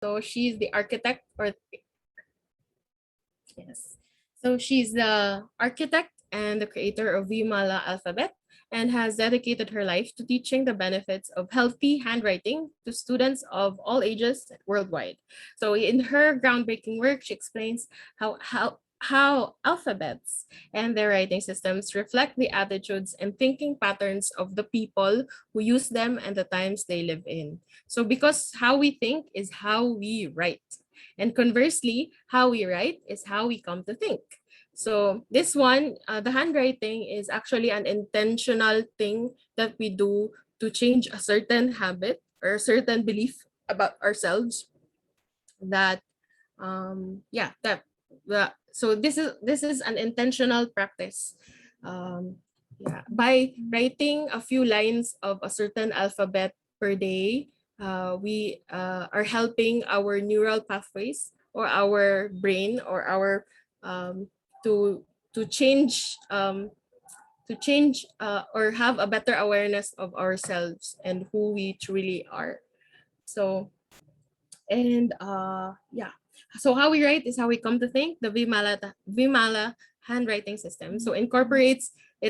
So she's the architect, or yes. So she's the architect and the creator of Vimala alphabet, and has dedicated her life to teaching the benefits of healthy handwriting to students of all ages worldwide. So in her groundbreaking work, she explains how alphabets and their writing systems reflect the attitudes and thinking patterns of the people who use them and the times they live in. So because how we think is how we write. And conversely, how we write is how we come to think. So this one, the handwriting is actually an intentional thing that we do to change a certain habit or a certain belief about ourselves. That so this is an intentional practice. By writing a few lines of a certain alphabet per day, we are helping our neural pathways or our brain or our um, to to change or have a better awareness of ourselves and who we truly are. So and so how we write is how we come to think. The Vimala handwriting system. So it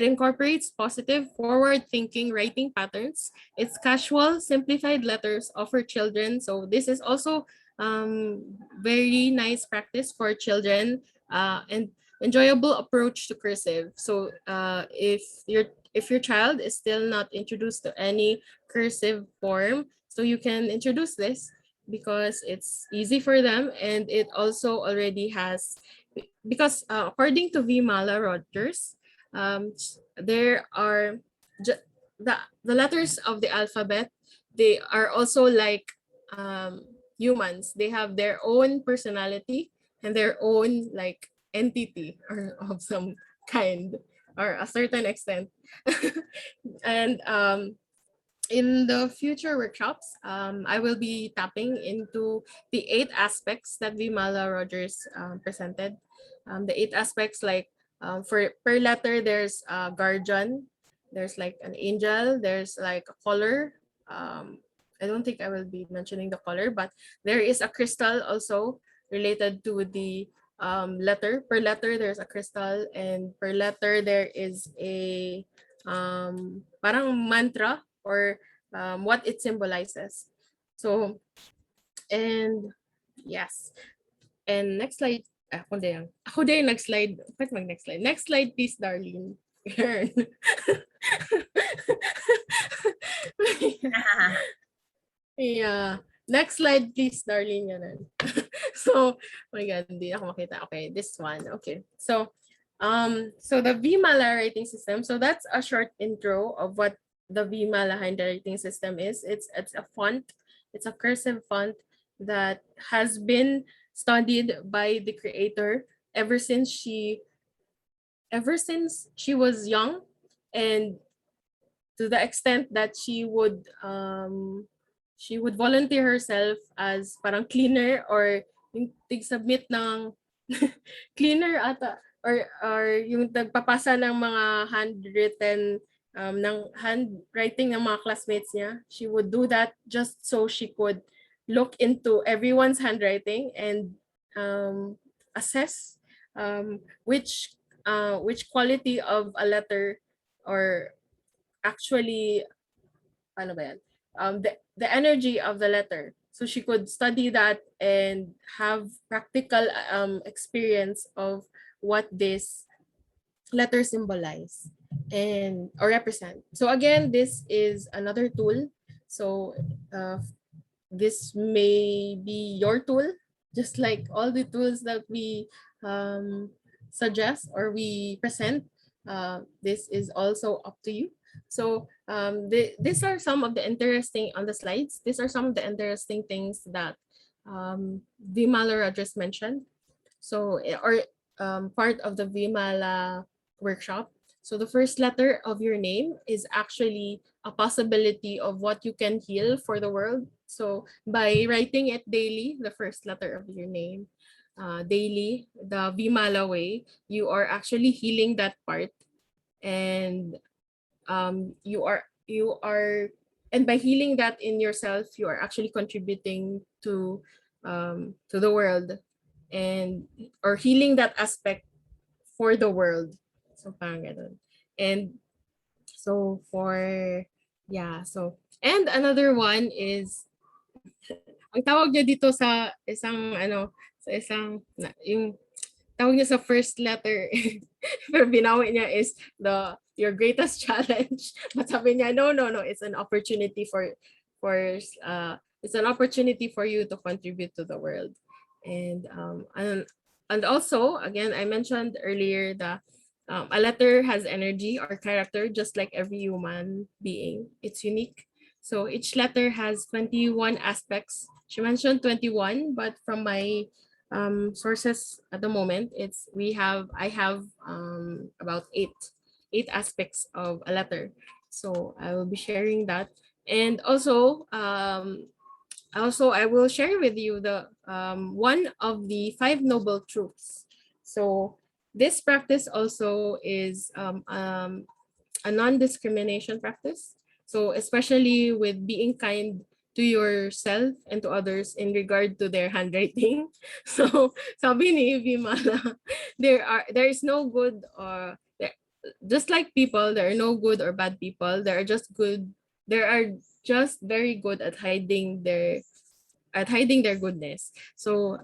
incorporates positive, forward-thinking writing patterns. It's casual, simplified letters offer children. So this is also very nice practice for children and enjoyable approach to cursive. So if your child is still not introduced to any cursive form, so you can introduce this because it's easy for them, and it also already has, because according to V. Mala Rogers, there are ju- the letters of the alphabet. They are also like um, humans. They have their own personality and their own like entity or of some kind or a certain extent. And in the future workshops, I will be tapping into the 8 aspects that Vimala Rogers presented. The 8 aspects, like for per letter, there's a guardian, there's like an angel, there's like a color. I don't think I will be mentioning the color, but there is a crystal also related to the letter. Per letter, there's a crystal, and per letter, there is a parang mantra or what it symbolizes. So, and yes. And next slide. Ako din. Ako din next slide. Ba't mag-next slide? Next slide, please, Darlene. Yeah. Next slide, please, Darlene. Yan. So, oh my God, hindi ako makita. Okay, this one. Okay. So the VMALA writing system. So that's a short intro of what the VMALA handwriting system is. It's a font. It's a cursive font that has been studied by the creator ever since she was young, and to the extent that she would volunteer herself as parang cleaner or yung tig-submit ng cleaner ata or yung nagpapasa ng mga handwritten ng handwriting ng mga classmates niya. She would do that just so she could look into everyone's handwriting and assess which quality of a letter or actually ano ba yan? The energy of the letter. So she could study that and have practical experience of what this letter symbolize and or represent. So again, this is another tool. So this may be your tool, just like all the tools that we suggest or we present. This is also up to you. So these are some of the interesting on the slides. These are some of the interesting things that Vimala just mentioned. So or part of the Vimala workshop. So the first letter of your name is actually a possibility of what you can heal for the world. So by writing it daily, the first letter of your name, daily, the Vimala way, you are actually healing that part, and you are and by healing that in yourself, you are actually contributing to to the world, and or healing that aspect for the world. So parang ganun. And so for yeah, so and another one is ang tawag niya dito sa isang ano, sa isang yung tawag niya sa first letter pero binawi niya is your greatest challenge. But sabi niya, no, it's an opportunity for it's an opportunity for you to contribute to the world. And also, again, I mentioned earlier that a letter has energy or character just like every human being. It's unique. So each letter has 21 aspects. She mentioned 21, but from my sources at the moment, I have about eight aspects of a letter. So I will be sharing that. And also I will share with you the one of the five noble truths. So this practice also is a non-discrimination practice. So especially with being kind to yourself and to others in regard to their handwriting. So sabi ni Vimala, there is no good or just like people, there are no good or bad people. There are just very good at hiding their goodness. So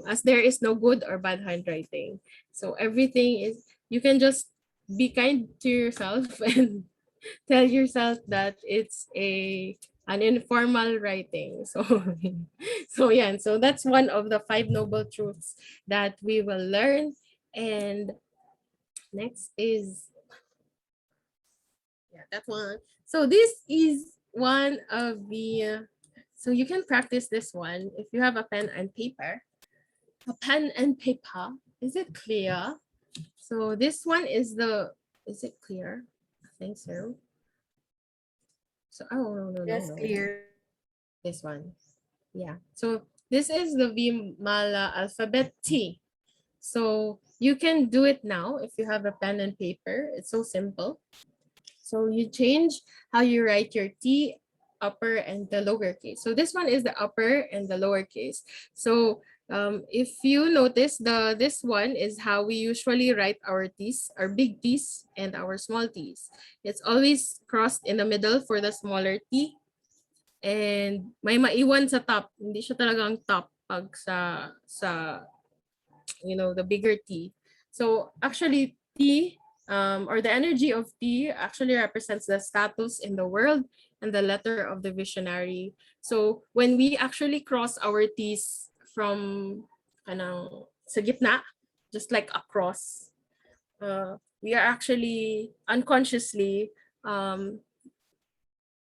as there is no good or bad handwriting, so everything is you can just be kind to yourself and tell yourself that it's an informal writing. So so that's one of the five noble truths that we will learn. And next is that one. So this is one of the so you can practice this one if you have a pen and paper. A pen and paper. Is it clear? So this one is is it clear? I think so. So oh Yes, no. clear. This one. Yeah. So this is the Vimala alphabet T. So you can do it now if you have a pen and paper. It's so simple. So you change how you write your T, upper and the lowercase. So this one is the upper and the lowercase. So if you notice, this one is how we usually write our T's, our big T's and our small T's. It's always crossed in the middle for the smaller T, and may maiwan sa top. Hindi siya talagang top pag sa the bigger T. So actually T or the energy of T actually represents the status in the world and the letter of the visionary. So when we actually cross our T's from kanang sa gitna, just like across, we are actually unconsciously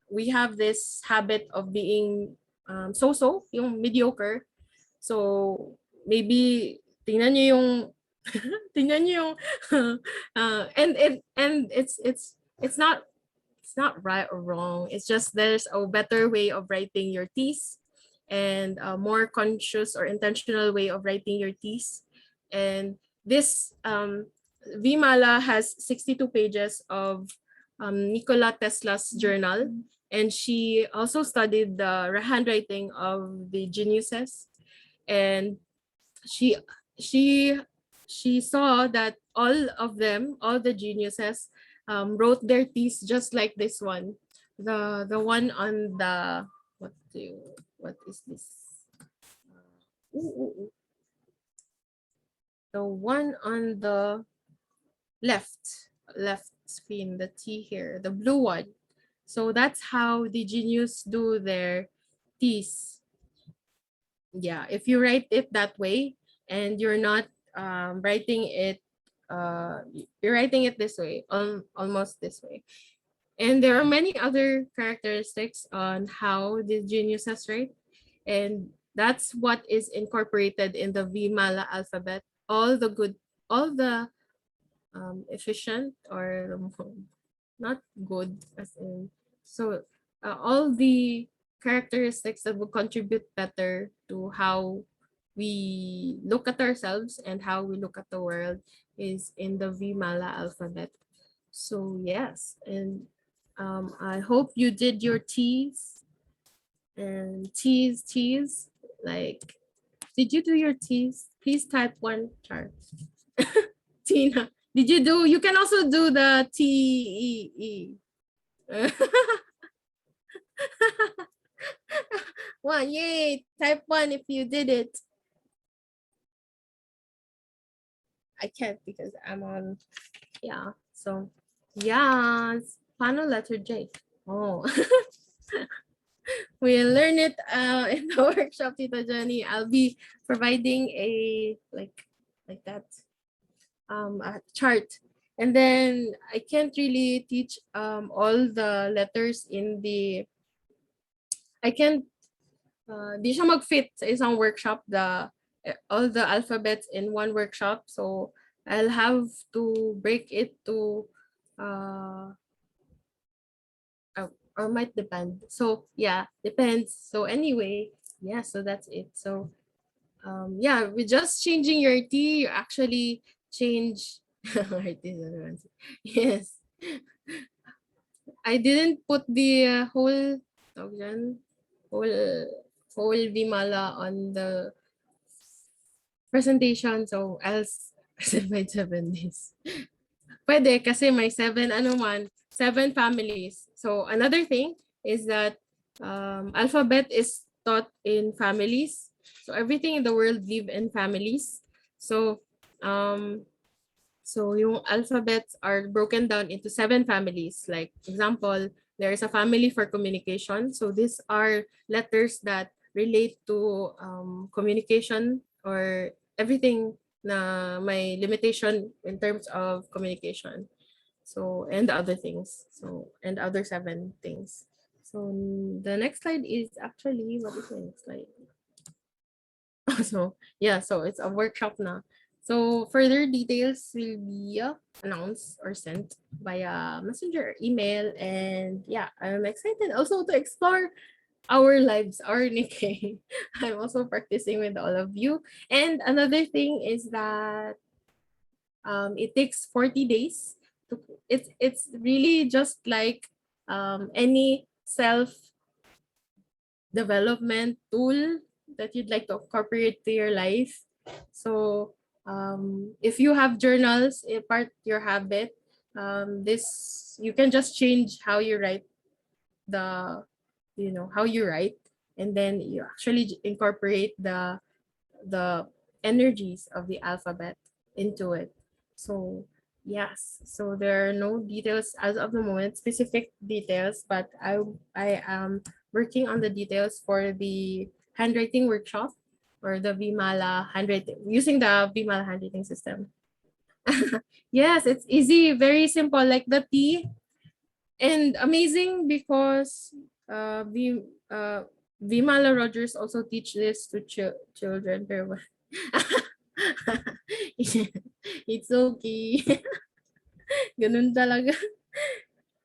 we have this habit of being so-so, yung mediocre. So maybe tingnan niyo yung tingnan niyo yung and it's not right or wrong. It's just there's a better way of writing your T's and a more conscious or intentional way of writing your T's. And this Vimala has 62 pages of Nikola Tesla's journal, and she also studied the handwriting of the geniuses, and she she she saw that all the geniuses wrote their T's just like this one. The one on the what is this? Ooh, ooh, ooh. The one on the left screen, the T here, the blue one. So that's how the genius do their T's. Yeah, if you write it that way and you're not writing it you're writing it this way, almost this way. And there are many other characteristics on how the geniuses write, and that's what is incorporated in the Vimala alphabet. All the efficient or not good as in so all the characteristics that will contribute better to how we look at ourselves and how we look at the world is in the Vimala alphabet. So yes, and I hope you did your T's and T's like Did you do your T's? Please type one, Char. Tina, did you do? You can also do the T-E-E. One, yay! Type one if you did it. I can't because I'm on. Yeah. So, yeah. Final letter J. Oh. We'll learn it in the workshop, Tita Jenny. I'll be providing a like that a chart. And then I can't really teach all the letters in the I can't di siya mag-fit sa isang workshop all the alphabets in one workshop. So I'll have to break it to uh or might depend. So yeah, depends. So anyway, yeah, so that's it. So yeah, with just changing your T, you actually change yes. I didn't put the tawag dyan, whole whole Vimala on the presentation. So else 7 days. Pwede kasi may seven families. So another thing is that alphabet is taught in families. So everything in the world live in families. So um so yung alphabets are broken down into 7 families. Like example, there is a family for communication. So these are letters that relate to communication or everything na may limitation in terms of communication. So and the other things. So and other 7 things. So the next slide is actually what is the next slide? So yeah, so it's a workshop na. So further details will be announced or sent via messenger or email. And yeah, I'm excited also to explore our lives, our Nikkei. I'm also practicing with all of you. And another thing is that it takes 40 days. It's really just like any self development tool that you'd like to incorporate to your life. So if you have journals, a part your habit, this you can just change how you write the, how you write, and then you actually incorporate the energies of the alphabet into it. So yes, so there are no details as of the moment, specific details, but I am working on the details for the handwriting workshop or the Vimala handwriting using the Vimala handwriting system. Yes, it's easy, very simple, like the T, and amazing because Vimala Rogers also teach this to children. Pero it's okay. Ganun talaga.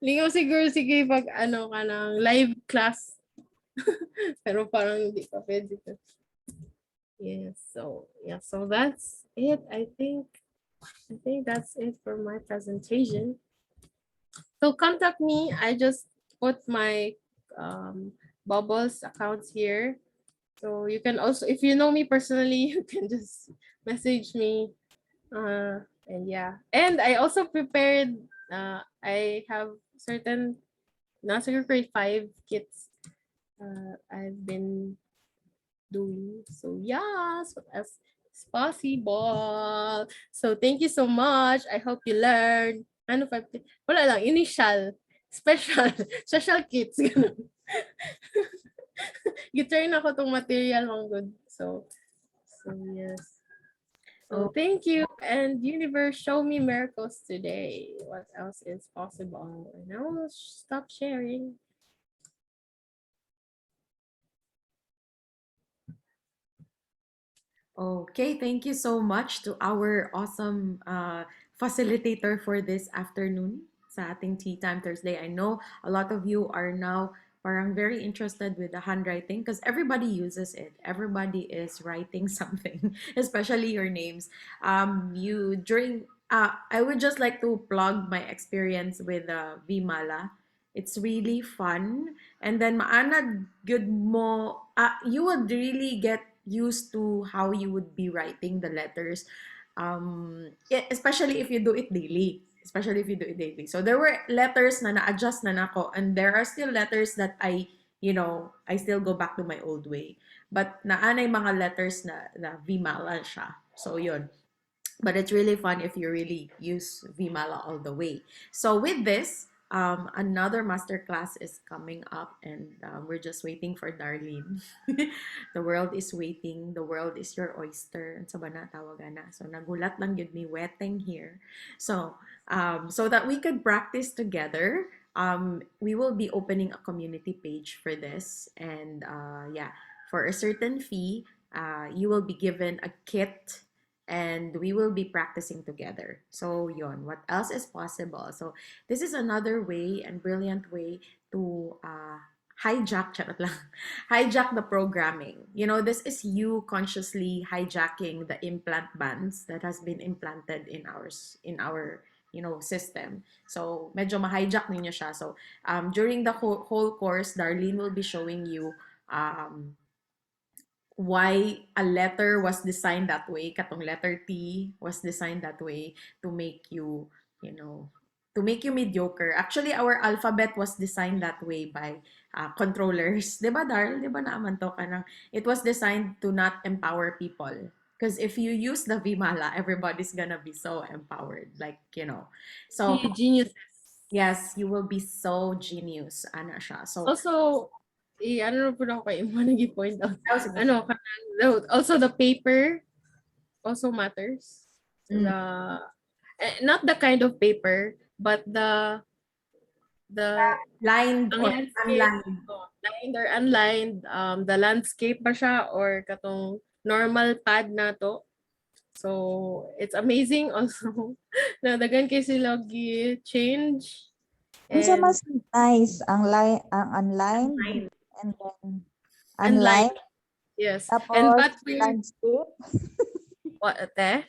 Hindi ko siguro sige pag ano ka ng live class. Pero parang hindi pa pwede. Yes, so yeah, so that's it. I think that's it for my presentation. So contact me. I just put my Bubbles accounts here. So you can also, if you know me personally, you can just message me. And yeah, and I also prepared. I have certain nursery grade 5 kits. I've been doing. So yes, what else is possible? So thank you so much. I hope you learned. Ano pa? Wala lang, initial, special, special kits. Ganun. Giturn ako tong material mong good. So yes. So thank you, and universe, show me miracles today. What else is possible? And I will stop sharing. Okay, thank you so much to our awesome facilitator for this afternoon sa ating Tea Time Thursday. I know a lot of you are now parang very interested with the handwriting because everybody uses it. Everybody is writing something, especially your names. I would just like to plug my experience with Vimala. It's really fun, and then maanad good mo. You would really get used to how you would be writing the letters, especially if you do it daily. Especially if you do it daily. So there were letters na na-adjust na nako, and there are still letters that I still go back to my old way. But naanay mga letters na Vimala siya. So yun. But it's really fun if you really use Vimala all the way. So with this, another masterclass is coming up, and we're just waiting for Darlene. The world is waiting. The world is your oyster. And sa bana tawagan na. So nagulat lang yun ni Weteng here. So so that we could practice together, we will be opening a community page for this, and yeah, for a certain fee, you will be given a kit, and we will be practicing together. So yon, what else is possible? So this is another way and brilliant way to hijack, charot lang, hijack the programming. This is you consciously hijacking the implant bands that has been implanted in our system. So medyo ma-hijack ninyo siya. So during the whole course, Darlene will be showing you why a letter was designed that way, katong letter T was designed that way to make you know, to make you mediocre. Actually, our alphabet was designed that way by controllers. 'Di ba, Darl? 'Di ba naaman to ka ng, it was designed to not empower people. Because if you use the Vimala, everybody's gonna be so empowered. So, Genius. yes, you will be so genius, ana siya. So, Also, ano na po na ako kay Imo nag-point out. that was a good. Ano, also the paper also matters. So Mm. not the kind of paper, but the Lined ang or landscape, unlined. lined or unlined, the landscape ba siya or katong normal pad na to. So it's amazing also na daghan kay sila change. Unsa And mas nice ang unlined and then unlined, unlined yes. And tapos but we're landscape, what ate? But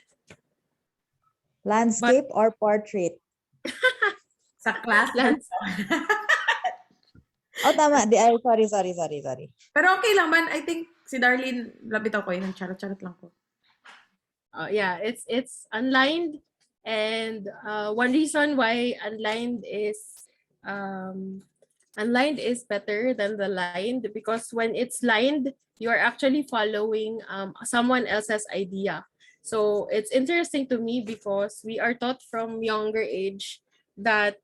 landscape or portrait. Sa class. lands, Oh tama, sorry. Pero okay lang man. I think si Darlene, labit ako yun. Charot-charot lang ko. yeah, it's unlined, and one reason why unlined is better than the lined, because when it's lined, you are actually following someone else's idea. So it's interesting to me because we are taught from younger age that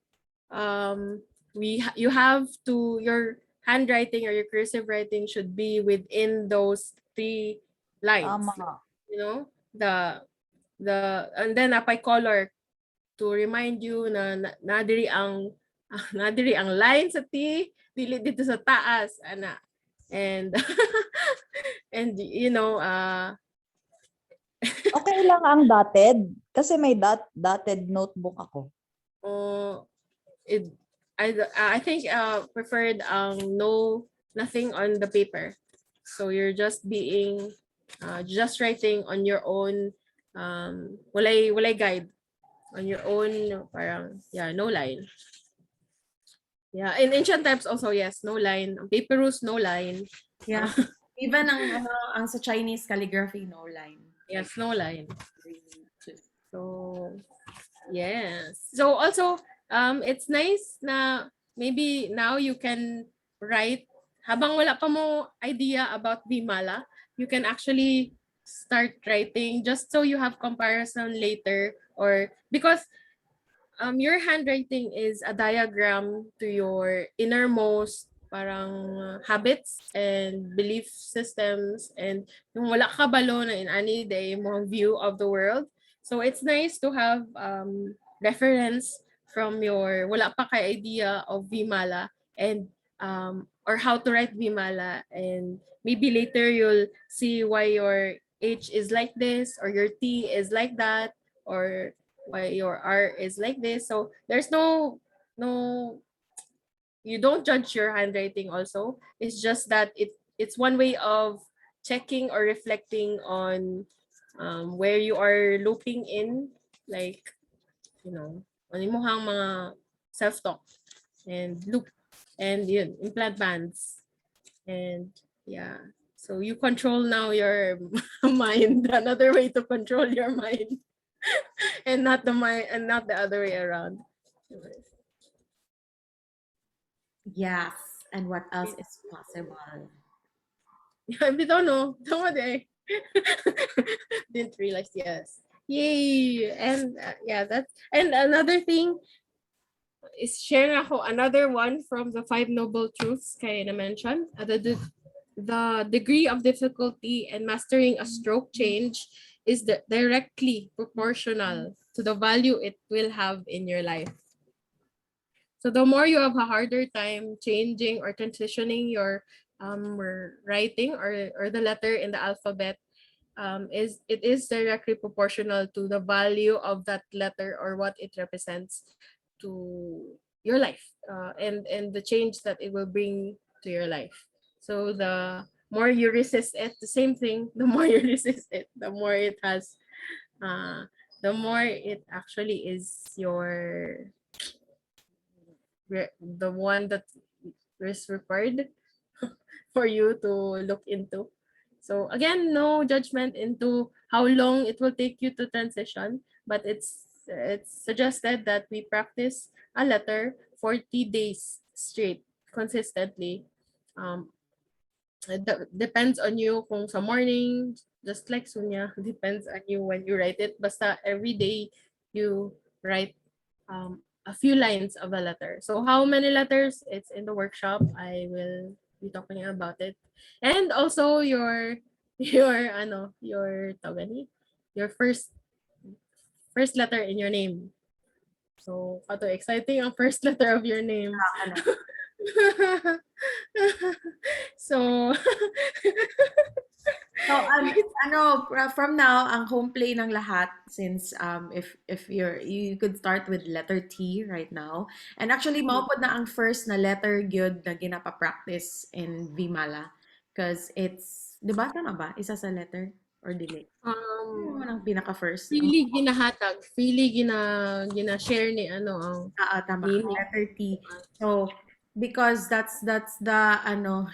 you have to, your handwriting or your cursive writing should be within those 3 lines. Tama. You know, and then napay color to remind you na nadiri ang nadiri ang line sa T, dili dito sa taas, ana. And and Okay lang ang dotted kasi may dotted notebook ako. it I think preferred nothing on the paper. So you're just being just writing on your own, walay guide, on your own, parang no line. Yeah, in ancient times also, yes, no line. Ang papyrus, no line. Yeah. Even ang sa Chinese calligraphy, no line. Yes, no line. So, yes. So also, it's nice na maybe now you can write, habang wala pa mo idea about Vimala, you can actually start writing just so you have comparison later, or because your handwriting is a diagram to your innermost parang habits and belief systems, and yung wala ka balo na in any day mo view of the world. So it's nice to have reference from your wala pa kay idea of Vimala, and or how to write Vimala, and maybe later you'll see why your H is like this or your T is like that, or why your R is like this. So there's no you don't judge your handwriting also. It's just that it's one way of checking or reflecting on where you are looping in, like ano mo hang mga self-talk and loop, and yun, implant bands, and yeah. So you control now your mind. Another way to control your mind, and not the mind, and not the other way around. Yes. And what else is possible? We don't know. Didn't realize. Yes. Yay! And yeah, that's and another thing is share ako another one from the five noble truths kaya na mention. The degree of difficulty in mastering a stroke change is directly proportional to the value it will have in your life. So the more you have a harder time changing or transitioning your writing or the letter in the alphabet, is directly proportional to the value of that letter or what it represents to your life, and the change that it will bring to your life. So the more you resist it, the same thing, the more you resist it, the more it has, uh, the more it actually is the one that is required for you to look into. So again, no judgment into how long it will take you to transition, but it's suggested that we practice a letter 40 days straight consistently. Um, depends on you kung sa morning, just like Sunya, depends on you when you write it. Basta every day you write a few lines of a letter. So how many letters? It's in the workshop. I will be talking about it. And also your tawag ni, your first letter in your name. So, kato exciting ang first letter of your name. Ano? So, So, from now, ang home play ng lahat, since if you could start with letter T right now. And actually, maupod na ang first na letter gyud na ginapa-practice in Vimala. Because it's, di ba? Tama ba? Isa sa letter? Or dili? Ano naman ang pinaka-first? freely gina-share ni ang Tama. meaning. Letter T. So, because that's the,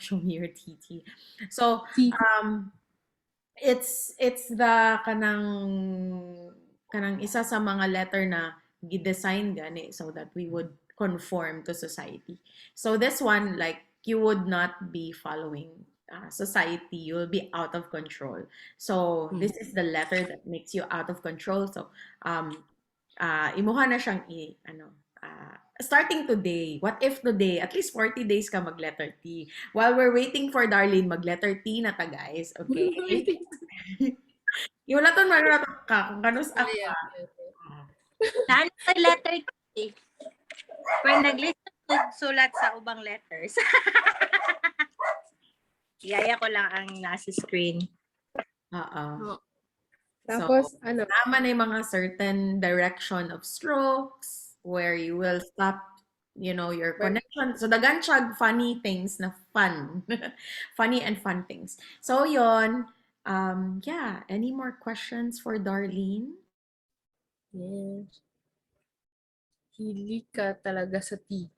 show me your TT. So, T. it's the kanang isa sa mga letter na gidesign gani so that we would conform to society. So this one, like, you would not be following society, you will be out of control. So this is the letter that makes you out of control. So imuha na siyang starting today. What if today, at least 40 days ka mag letter T. While we're waiting for Darlene, mag letter T na ta, guys. Okay? Yung laton man na ka kung kanus Oh, ako. yeah. Naan sa letter T. When nag-listen sulat sa ubang letters. Yaya ko lang ang nasa screen. Oo. Tapos, naman ay mga certain direction of strokes where you will stop, your connection. So, dagan siya funny things na fun. Funny and fun things. So, yon. Yeah. Any more questions for Darlene? yes. Hili ka talaga sa T.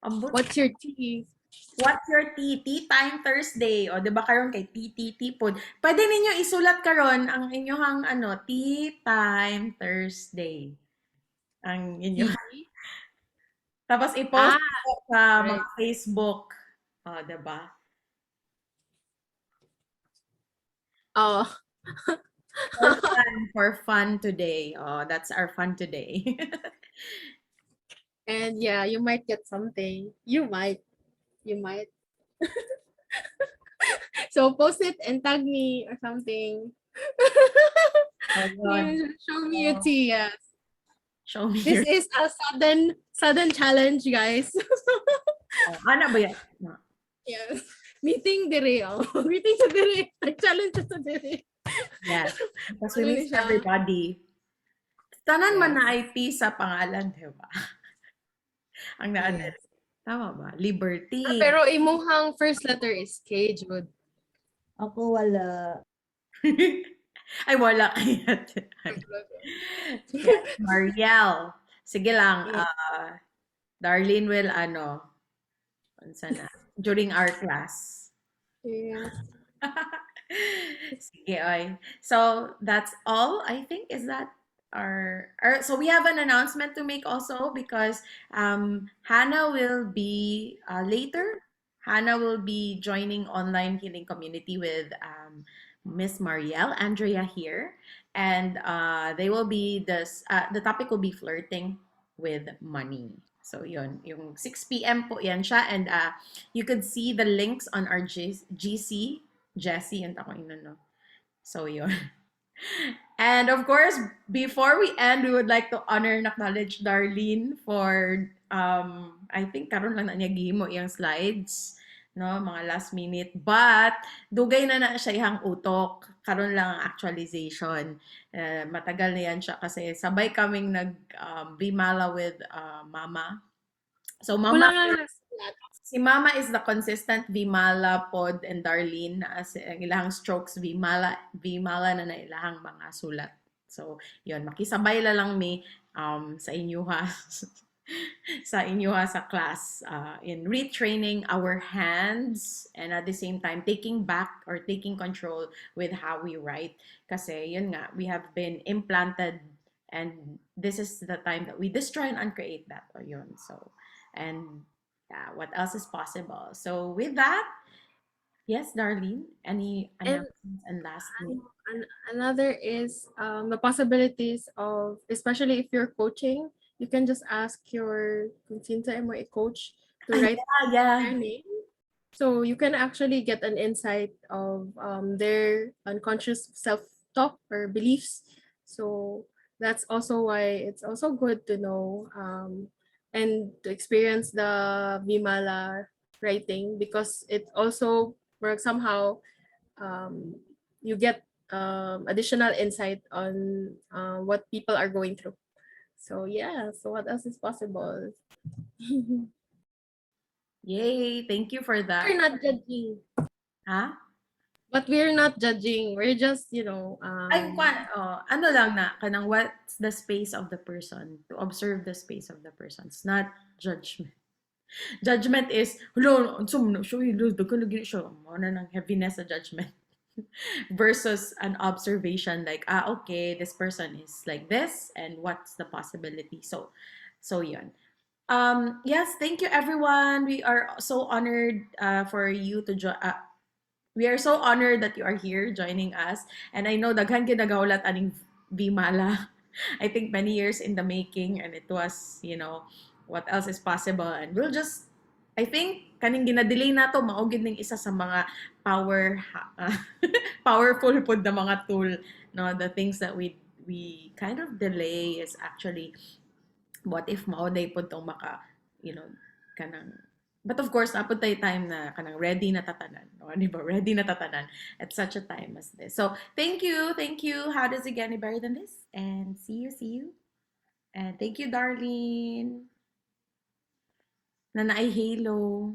What's your T? What's your T? Tea Time Thursday. O, di ba karon kay TTT pod. Pwede ninyo isulat karon ang inyong Tea Time Thursday. Ang inyo. Tapos i-post sa mga Facebook. O, di ba? Oh. For fun today. Oh, that's our fun today. And yeah, you might get something. You might. So post it and tag me or something. Show me your tea, yes. Show me This is a sudden challenge, guys. Ano ba yan? Yes. Meeting dire. Meeting sa dire. Challenge sa dire. Yes. Because we miss everybody. Tanan man na IP sa pangalan, di ba? Ang naanan. Tama ba? Liberty. Pero imuhang first letter is K, Jude. Ako wala. Ay, wala kaya. Yes, Mariel. Sige lang. Darlene will, during our class. Yes. Sige, oy. So that's all, I think. Is that our so we have an announcement to make also because Hannah will be later. Hannah will be joining online healing community with Miss Marielle Andrea here, and they will be the topic will be flirting with money. So yun, yung 6 p.m. po yan siya, and you could see the links on our GC Jessie and ako no. So yun. And of course, before we end, we would like to honor and acknowledge Darlene for I think karon lang na niya gihimo iyang slides, no, mga last minute. But dugay na siya ihang utok. Karon lang ang actualization. Matagal na yan siya kasi sabay kaming nag Bimala with Mama. So Mama, Kulang lang na sulat. si Mama is the consistent Vimala, Pod, and Darlene as ang ilahang strokes Vimala na na ilahang mga sulat. So, yun, makisabay la lang mi sa inyo ha sa inyo ha sa class in retraining our hands and at the same time taking back or taking control with how we write kasi yun nga we have been implanted and this is the time that we destroy and uncreate that o yun so and yeah, what else is possible? So with that, yes, Darlene, any And announcements and last thing? another is the possibilities of, especially if you're coaching, you can just ask your kung sinsa mo coach to write Yeah. their name. So you can actually get an insight of their unconscious self-talk or beliefs. So that's also why it's also good to know and to experience the Vimala writing because it also works somehow you get additional insight on what people are going through. So yeah, so what else is possible? Yay, thank you for We're that. not judging. Huh? But we're not judging. We're just, Ay, ano lang na, kanang what's the space of the person, to observe the space of the person. It's not judgment. Judgment is, hello, so ano ng heaviness sa judgment. Versus an observation like, okay, this person is like this, and what's the possibility? So yun. Yes, thank you everyone. We are so honored for you to join. We are so honored that you are here joining us. And I know daghan kinagaulat aning Vimala. I think many years in the making and it was, what else is possible and we'll just I think kaning gina-delay nato maugid ning isa sa mga powerful pud na mga tool, no, the things that we kind of delay is actually what if mauday pud tong maka, kanang but of course napud tay time na kanang ready na tatanan, no, di ba, ready na tatanan at such a time as this. So thank you, how does it get any better than this, and see you, and thank you Darlene na naay halo.